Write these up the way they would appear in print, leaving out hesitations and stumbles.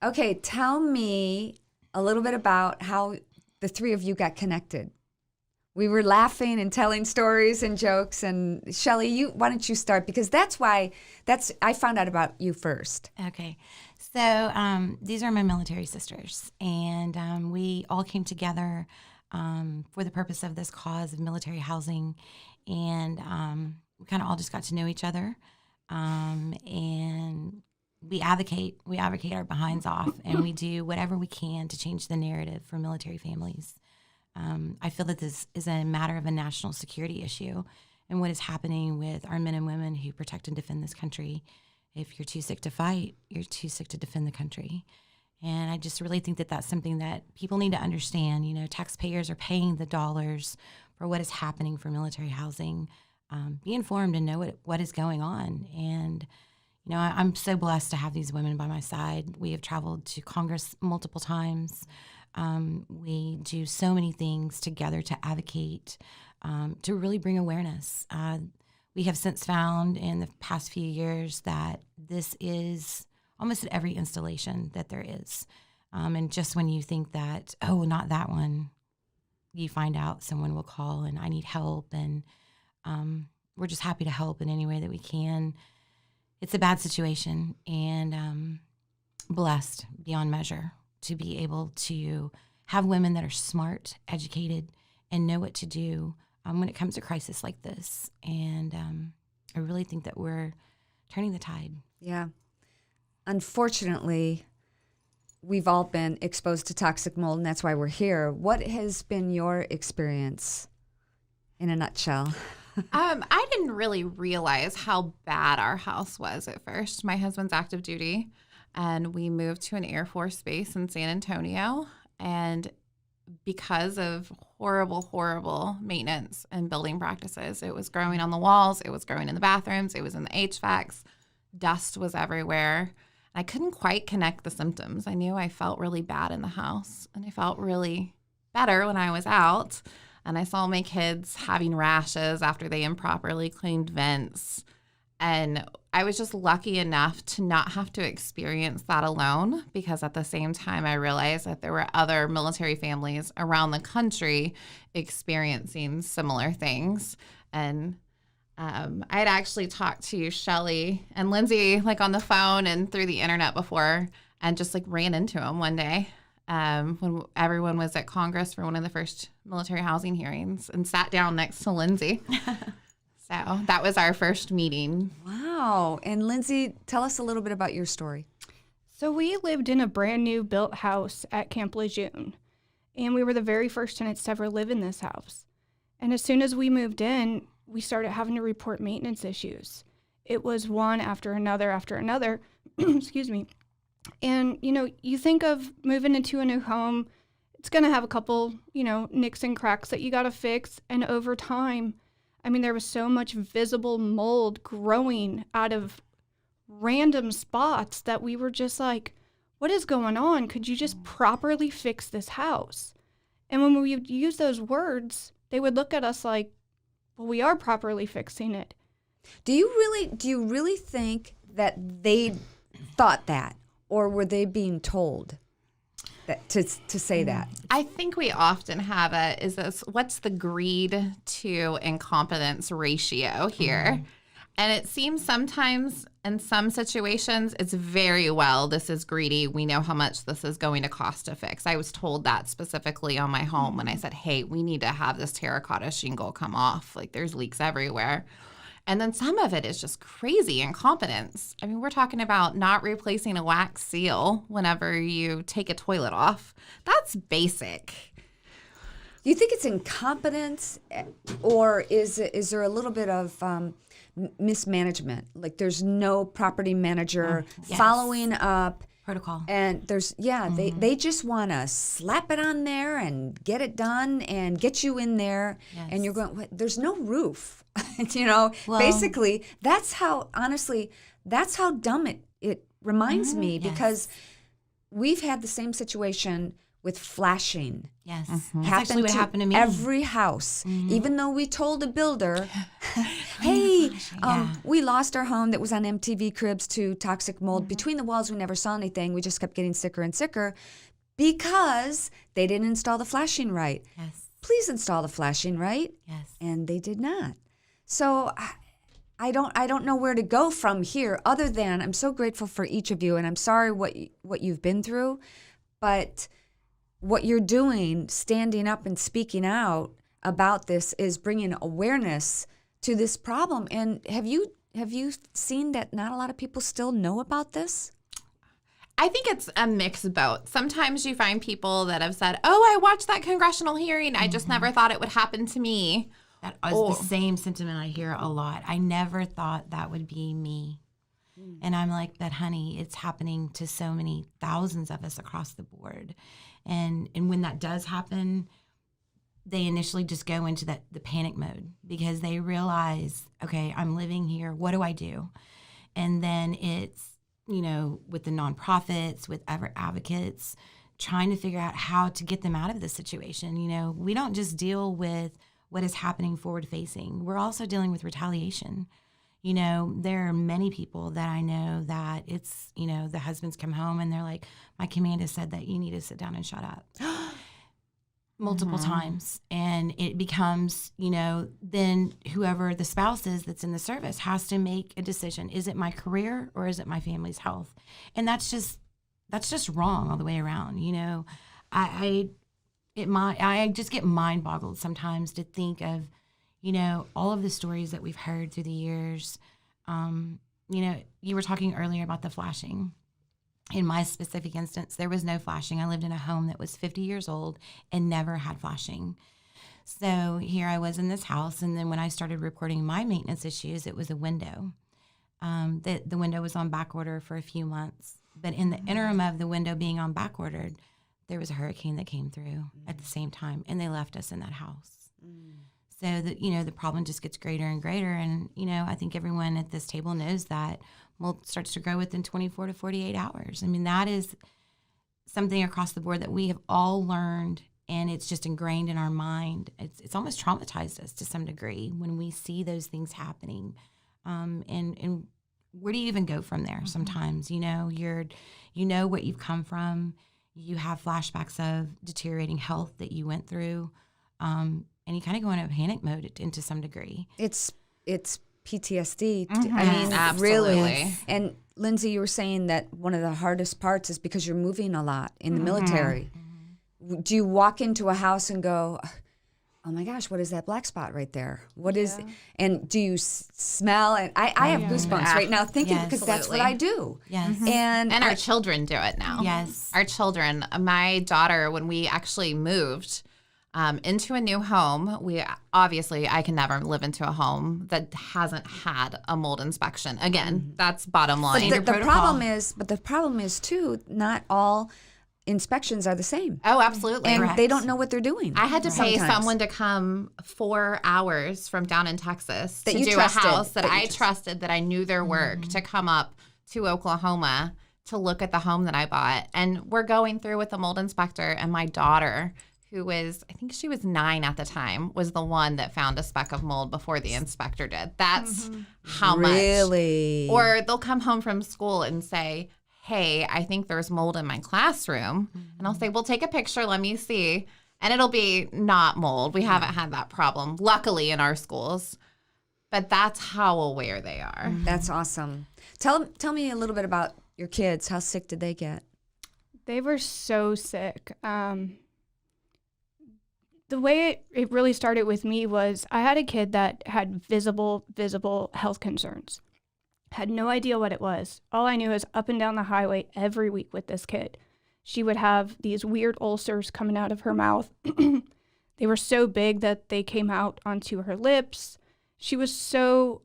Okay, tell me a little bit about how the three of you got connected. We were laughing and telling stories and jokes. And Shelley, why don't you start? Because I found out about you first. Okay. So these are my military sisters, and we all came together for the purpose of this cause of military housing, and we kind of all just got to know each other, and we advocate our behinds off, and we do whatever we can to change the narrative for military families. I feel that this is a matter of a national security issue, and what is happening with our men and women who protect and defend this country. If you're too sick to fight, you're too sick to defend the country. And I just really think that that's something that people need to understand. You know, taxpayers are paying the dollars for what is happening for military housing. Be informed and know what is going on. And, you know, I'm so blessed to have these women by my side. We have traveled to Congress multiple times. We do so many things together to advocate, to really bring awareness. We have since found in the past few years that this is almost at every installation that there is. And just when you think that, oh, not that one, you find out someone will call and I need help. And we're just happy to help in any way that we can. It's a bad situation, and blessed beyond measure to be able to have women that are smart, educated, and know what to do when it comes to crisis like this. And I really think that we're turning the tide. Yeah. Unfortunately, we've all been exposed to toxic mold, and that's why we're here. What has been your experience in a nutshell? I didn't really realize how bad our house was at first. My husband's active duty, and we moved to an Air Force base in San Antonio. And because of horrible maintenance and building practices, it was growing on the walls, it was growing in the bathrooms, it was in the HVACs, dust was everywhere. I couldn't quite connect the symptoms. I knew I felt really bad in the house, and I felt really better when I was out. And I saw my kids having rashes after they improperly cleaned vents. And I was just lucky enough to not have to experience that alone, because at the same time, I realized that there were other military families around the country experiencing similar things. And I had actually talked to Shelley and Lindsay on the phone and through the internet before, and just ran into them one day when everyone was at Congress for one of the first military housing hearings, and sat down next to Lindsay. So that was our first meeting. Wow. And Lindsay, tell us a little bit about your story. So we lived in a brand new built house at Camp Lejeune, and we were the very first tenants to ever live in this house. And as soon as we moved in, we started having to report maintenance issues. It was one after another, excuse me. And, you think of moving into a new home, it's going to have a couple, nicks and cracks that you got to fix. And over time, there was so much visible mold growing out of random spots that we were just like, what is going on? Could you just properly fix this house? And when we would use those words, they would look at us like, well, we are properly fixing it. Do you really think that they thought that, or were they being told that to say that? I think we often have what's the greed to incompetence ratio here? Mm-hmm. And it seems sometimes in some situations it's very well, this is greedy. We know how much this is going to cost to fix. I was told that specifically on my home when I said, hey, we need to have this terracotta shingle come off. There's leaks everywhere. And then some of it is just crazy incompetence. We're talking about not replacing a wax seal whenever you take a toilet off. That's basic. Do you think it's incompetence, or is there a little bit of mismanagement? There's no property manager following up. Protocol. And there's, they just want to slap it on there and get it done and get you in there. Yes. And you're going, there's no roof. Basically, that's how dumb it reminds me, because we've had the same situation with flashing. Yes. Mm-hmm. That's actually what happened to me. Every house. Mm-hmm. Even though we told the builder, hey, We lost our home that was on MTV Cribs to toxic mold. Between the walls, we never saw anything. We just kept getting sicker and sicker because they didn't install the flashing right. Yes. Please install the flashing right. Yes. And they did not. So I don't know where to go from here other than I'm so grateful for each of you, and I'm sorry what you've been through, but what you're doing, standing up and speaking out about this, is bringing awareness to this problem. And have you seen that not a lot of people still know about this? I think it's a mixed boat. Sometimes you find people that have said, "Oh, I watched that congressional hearing. I just never thought it would happen to me." That was the same sentiment I hear a lot. I never thought that would be me. And I'm like, but honey, it's happening to so many thousands of us across the board. And when that does happen, they initially just go into the panic mode because they realize, okay, I'm living here. What do I do? And then it's, with the nonprofits, with other advocates, trying to figure out how to get them out of this situation. We don't just deal with what is happening forward facing. We're also dealing with retaliation. There are many people that I know that it's, the husbands come home and they're like, my commander said that you need to sit down and shut up. Multiple times. And it becomes, then whoever the spouse is that's in the service has to make a decision. Is it my career or is it my family's health? And that's just wrong all the way around. I just get mind boggled sometimes to think of, all of the stories that we've heard through the years. You were talking earlier about the flashing. In my specific instance, there was no flashing. I lived in a home that was 50 years old and never had flashing. So here I was in this house, and then when I started reporting my maintenance issues, it was a window. The window was on back order for a few months. But in the interim of the window being on back ordered, there was a hurricane that came through at the same time, and they left us in that house. So the problem just gets greater and greater. And, I think everyone at this table knows that mold starts to grow within 24 to 48 hours. I mean, that is something across the board that we have all learned, and it's just ingrained in our mind. It's almost traumatized us to some degree when we see those things happening. And where do you even go from there? Sometimes, you know what you've come from. You have flashbacks of deteriorating health that you went through. And you kind of go into a panic mode into some degree. It's PTSD. I mean, absolutely. Really. And Lindsay, you were saying that one of the hardest parts is because you're moving a lot in the military. Do you walk into a house and go, oh my gosh, what is that black spot right there? What is, and do you smell? And I have goosebumps right now thinking because that's what I do. Yes. And our children do it now. Yes. Our children, my daughter, when we actually moved into a new home, I can never live into a home that hasn't had a mold inspection. Again, that's bottom line. But the problem is too, not all inspections are the same. Oh, absolutely. And they don't know what they're doing. I had to pay someone to come 4 hours from down in Texas to do a house that I trusted, that I knew their work, to come up to Oklahoma to look at the home that I bought. And we're going through with the mold inspector, and my daughter, who was, I think she was 9 at the time, was the one that found a speck of mold before the inspector did. That's how much. Really? Or they'll come home from school and say, hey, I think there's mold in my classroom. And I'll say, well, take a picture, let me see. And it'll be not mold. We haven't had that problem, luckily, in our schools. But that's how aware they are. That's awesome. Tell me a little bit about your kids. How sick did they get? They were so sick. The way it really started with me was I had a kid that had visible health concerns. Had no idea what it was. All I knew is up and down the highway every week with this kid. She would have these weird ulcers coming out of her mouth. They were so big that they came out onto her lips. She was so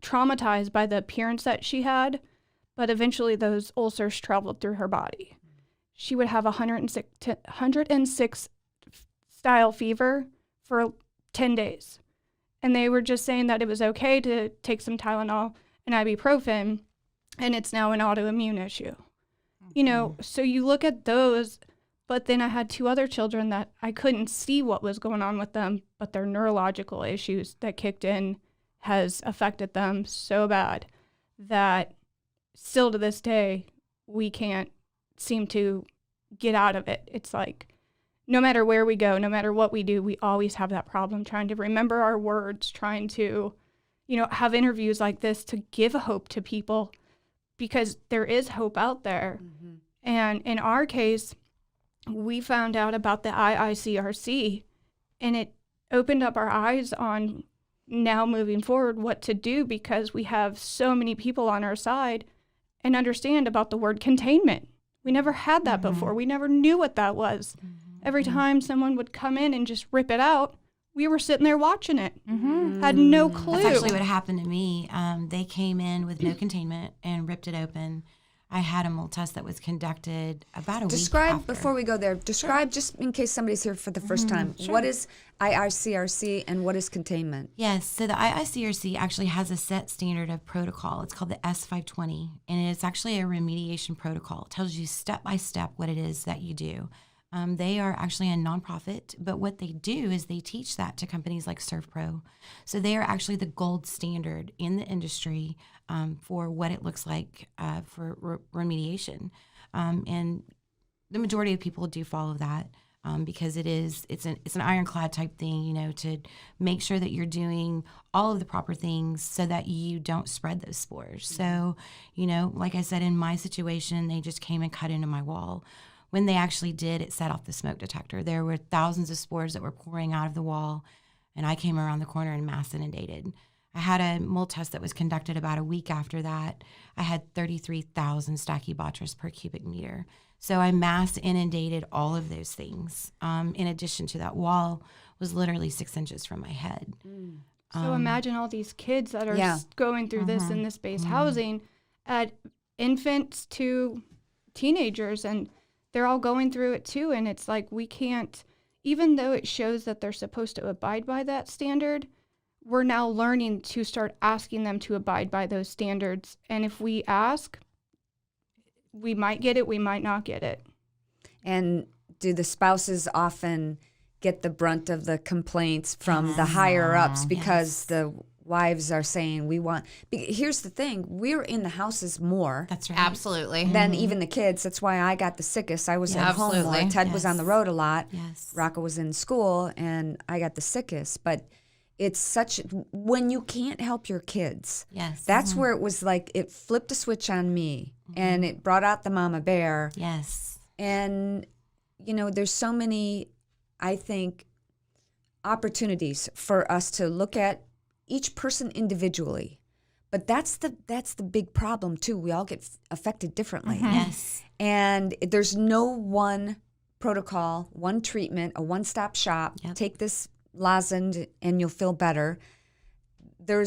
traumatized by the appearance that she had, but eventually those ulcers traveled through her body. She would have 106 style fever for 10 days. And they were just saying that it was okay to take some Tylenol and ibuprofen, and it's now an autoimmune issue. So you look at those, but then I had 2 other children that I couldn't see what was going on with them, but their neurological issues that kicked in has affected them so bad that still to this day, we can't seem to get out of it. It's like no matter where we go, no matter what we do, we always have that problem trying to remember our words, trying to, have interviews like this to give hope to people, because there is hope out there. Mm-hmm. And in our case, we found out about the IICRC, and it opened up our eyes on now moving forward what to do, because we have so many people on our side and understand about the word containment. We never had that before. We never knew what that was. Every time someone would come in and just rip it out, we were sitting there watching it. Had no clue. That's actually what happened to me. They came in with no containment and ripped it open. I had a mold test that was conducted about a week after. Before we go there, just in case somebody's here for the first time, what is IICRC and what is containment? Yes, so the IICRC actually has a set standard of protocol. It's called the S520, and it's actually a remediation protocol. It tells you step by step what it is that you do. They are actually a nonprofit, but what they do is they teach that to companies like ServPro. So they are actually the gold standard in the industry for what it looks like for remediation. And the majority of people do follow that because it's an ironclad type thing, to make sure that you're doing all of the proper things so that you don't spread those spores. So, like I said, in my situation, they just came and cut into my wall. When they actually did, it set off the smoke detector. There were thousands of spores that were pouring out of the wall, and I came around the corner and mass inundated. I had a mold test that was conducted about a week after that. I had 33,000 Stachybotrys per cubic meter. So I mass inundated all of those things. In addition to that, wall was literally 6 inches from my head. So imagine all these kids that are going through this in this base housing, at infants to teenagers, and they're all going through it too. And it's like, we can't, even though it shows that they're supposed to abide by that standard, we're now learning to start asking them to abide by those standards. And if we ask, we might get it, we might not get it. And do the spouses often get the brunt of the complaints from the higher ups because the wives are saying here's the thing, we're in the houses more. That's right. Absolutely. Than even the kids. That's why I got the sickest. I was at home more. Ted was on the road a lot. Yes. Rocco was in school, and I got the sickest. But it's when you can't help your kids. Yes. That's where it was like, it flipped a switch on me, and it brought out the mama bear. Yes. And, there's so many, I think, opportunities for us to look at each person individually. But that's the big problem too. We all get affected differently. Yes. And there's no one protocol, one treatment, a one-stop shop. Yep. Take this lozenge and you'll feel better. You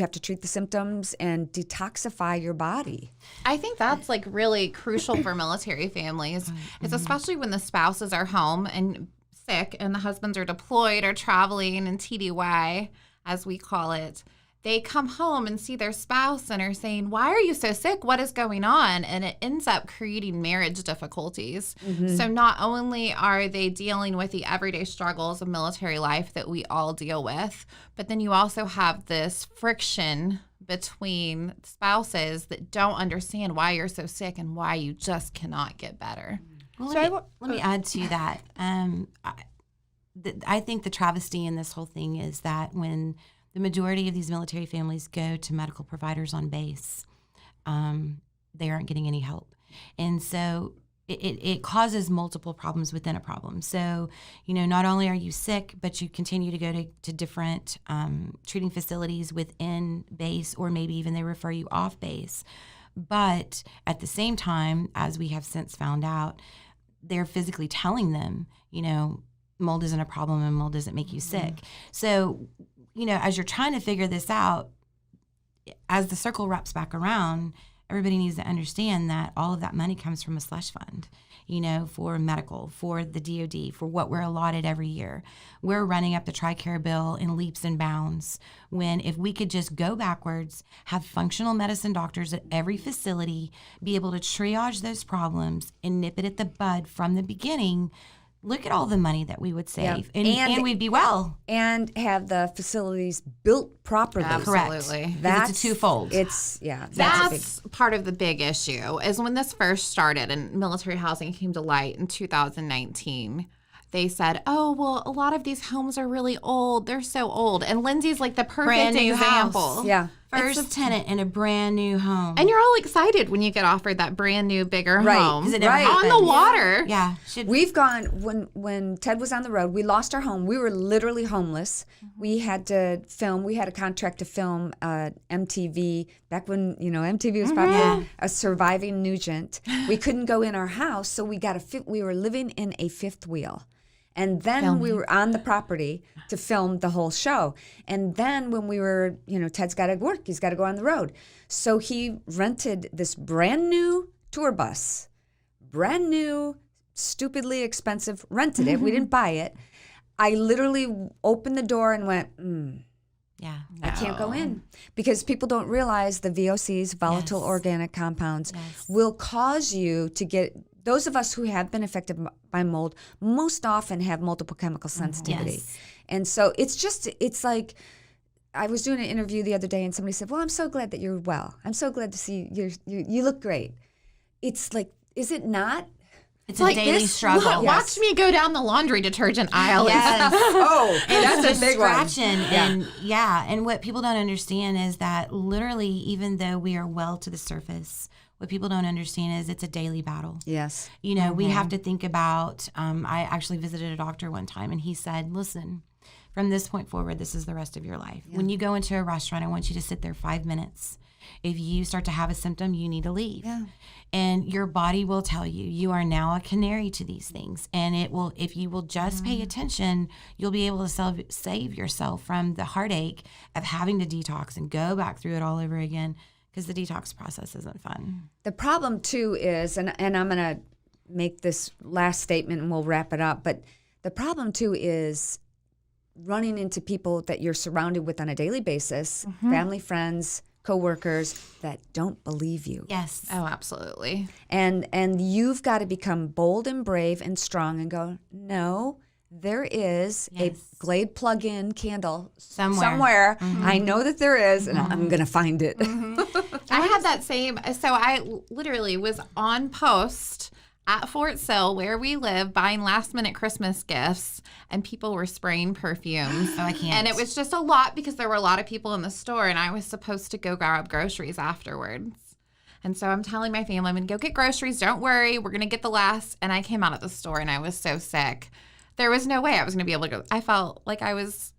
have to treat the symptoms and detoxify your body. I think that's like really crucial for military families. It's especially when the spouses are home and sick and the husbands are deployed or traveling in TDY, as we call it. They come home and see their spouse and are saying, why are you so sick? What is going on? And it ends up creating marriage difficulties. So not only are they dealing with the everyday struggles of military life that we all deal with, but then you also have this friction between spouses that don't understand why you're so sick and why you just cannot get better. Well, let me add to that. I think the travesty in this whole thing is that when the majority of these military families go to medical providers on base, they aren't getting any help. And so it causes multiple problems within a problem. So, not only are you sick, but you continue to go to different treating facilities within base, or maybe even they refer you off base. But at the same time, as we have since found out, they're physically telling them, mold isn't a problem and mold doesn't make you sick. So, as you're trying to figure this out, as the circle wraps back around, everybody needs to understand that all of that money comes from a slush fund, for medical, for the DOD, for what we're allotted every year. We're running up the TRICARE bill in leaps and bounds, when if we could just go backwards, have functional medicine doctors at every facility, be able to triage those problems and nip it at the bud from the beginning, look at all the money that we would save, Yeah. and we'd be well. And have the facilities built properly. Absolutely. It's a twofold. That's part of the big issue is when this first started and military housing came to light in 2019. They said, oh, well, a lot of these homes are really old. They're so old. And Lindsay's like the perfect Brand new example. house. Yeah. First tenant in a brand new home. And you're all excited when you get offered that brand new, bigger home. 'Cause it never Right. On the happened. water. Yeah. We've gone, when Ted was on the road, we lost our home. We were literally homeless. We had to film. We had a contract to film MTV, back when, MTV was probably a surviving Nugent. We couldn't go in our house, so we were living in a fifth wheel. And then we were on the property to film the whole show. And then when we were, Ted's got to work. He's got to go on the road. So he rented this brand new tour bus, brand new, stupidly expensive, rented it. We didn't buy it. I literally opened the door and went, Yeah. I can't go in. Because people don't realize the VOCs, volatile organic compounds, will cause you to get... Those of us who have been affected by mold most often have multiple chemical sensitivity. Yes. And so it's like, I was doing an interview the other day and somebody said, well, I'm so glad that you're well. I'm so glad to see you look great. It's like, is it not? It's a daily struggle. Watch me go down the laundry detergent aisle. Yes. And that's just a big one. scratching. And what people don't understand is that literally, even though we are well to the surface, what people don't understand is it's a daily battle. Yes. We have to think about, I actually visited a doctor one time and he said, listen, from this point forward, this is the rest of your life. Yeah. When you go into a restaurant, I want you to sit there 5 minutes. If you start to have a symptom, you need to leave. Yeah. And your body will tell you, you are now a canary to these things. And it will, if you will just pay attention, you'll be able to save yourself from the heartache of having to detox and go back through it all over again. Because the detox process isn't fun. The problem, too, is, and I'm going to make this last statement and we'll wrap it up, but the problem, too, is running into people that you're surrounded with on a daily basis, family, friends, coworkers, that don't believe you. Yes. Oh, absolutely. And you've got to become bold and brave and strong and go, no, there is a Glade plug-in candle somewhere. I know that there is, and I'm going to find it. I had that same. So I literally was on post at Fort Sill, where we live, buying last-minute Christmas gifts, and people were spraying perfumes. Oh, I can't. And it was just a lot because there were a lot of people in the store, and I was supposed to go grab groceries afterwards. And so I'm telling my family, I'm going to go get groceries. Don't worry. We're going to get the last. And I came out of the store, and I was so sick. There was no way I was going to be able to go. I felt like I was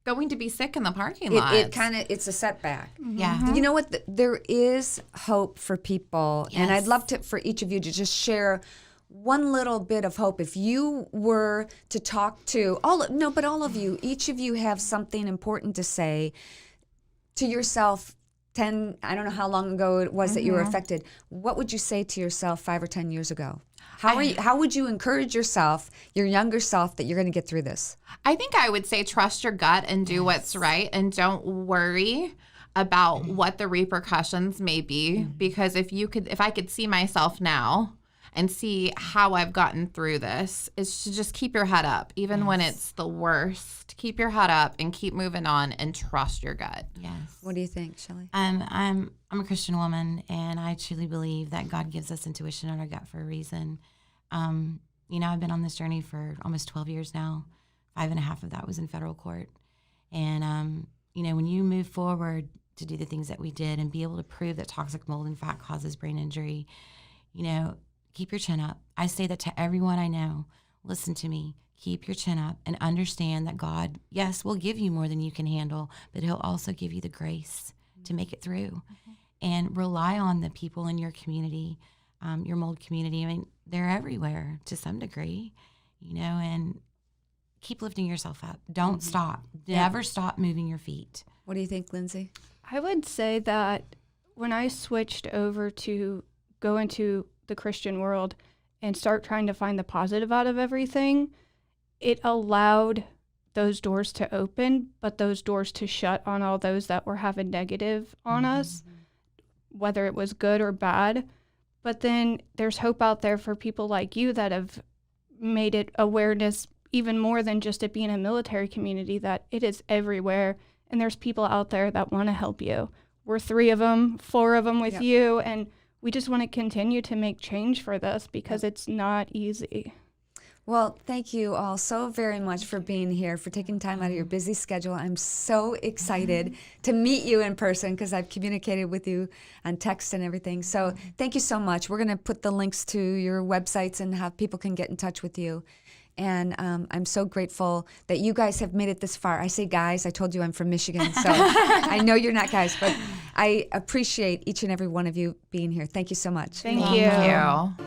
going to be sick in the parking lot. It's a setback. Yeah. You know what? There is hope for people. Yes. And I'd love for each of you to just share one little bit of hope. If you were to talk to all of you, each of you have something important to say to yourself. I don't know how long ago it was that you were affected. What would you say to yourself 5 or 10 years ago? How would you encourage yourself, your younger self, that you're going to get through this? I think I would say trust your gut and do what's right, and don't worry about what the repercussions may be. Because if I could see myself now and see how I've gotten through this, is to just keep your head up, even when it's the worst. Keep your head up and keep moving on and trust your gut. Yes. What do you think, Shelley? I'm a Christian woman, and I truly believe that God gives us intuition on our gut for a reason. I've been on this journey for almost 12 years now. 5.5 of that was in federal court. And, when you move forward to do the things that we did and be able to prove that toxic mold, in fact, causes brain injury, keep your chin up. I say that to everyone I know. Listen to me. Keep your chin up and understand that God, yes, will give you more than you can handle, but he'll also give you the grace to make it through. And rely on the people in your community, your mold community. I mean, they're everywhere to some degree, and keep lifting yourself up. Don't stop. Never stop moving your feet. What do you think, Lindsay? I would say that when I switched over to go into the Christian world and start trying to find the positive out of everything, it allowed those doors to open, but those doors to shut on all those that were having negative on us, whether it was good or bad. But then there's hope out there for people like you that have made it awareness even more than just it being a military community, that it is everywhere. And there's people out there that want to help you. We're 3 of them, 4 of them with you. And we just want to continue to make change for this because it's not easy. Well, thank you all so very much for being here, for taking time out of your busy schedule. I'm so excited to meet you in person because I've communicated with you on text and everything. So thank you so much. We're going to put the links to your websites and how people can get in touch with you. And I'm so grateful that you guys have made it this far. I say guys, I told you I'm from Michigan, so I know you're not guys, but I appreciate each and every one of you being here. Thank you so much. Thank you.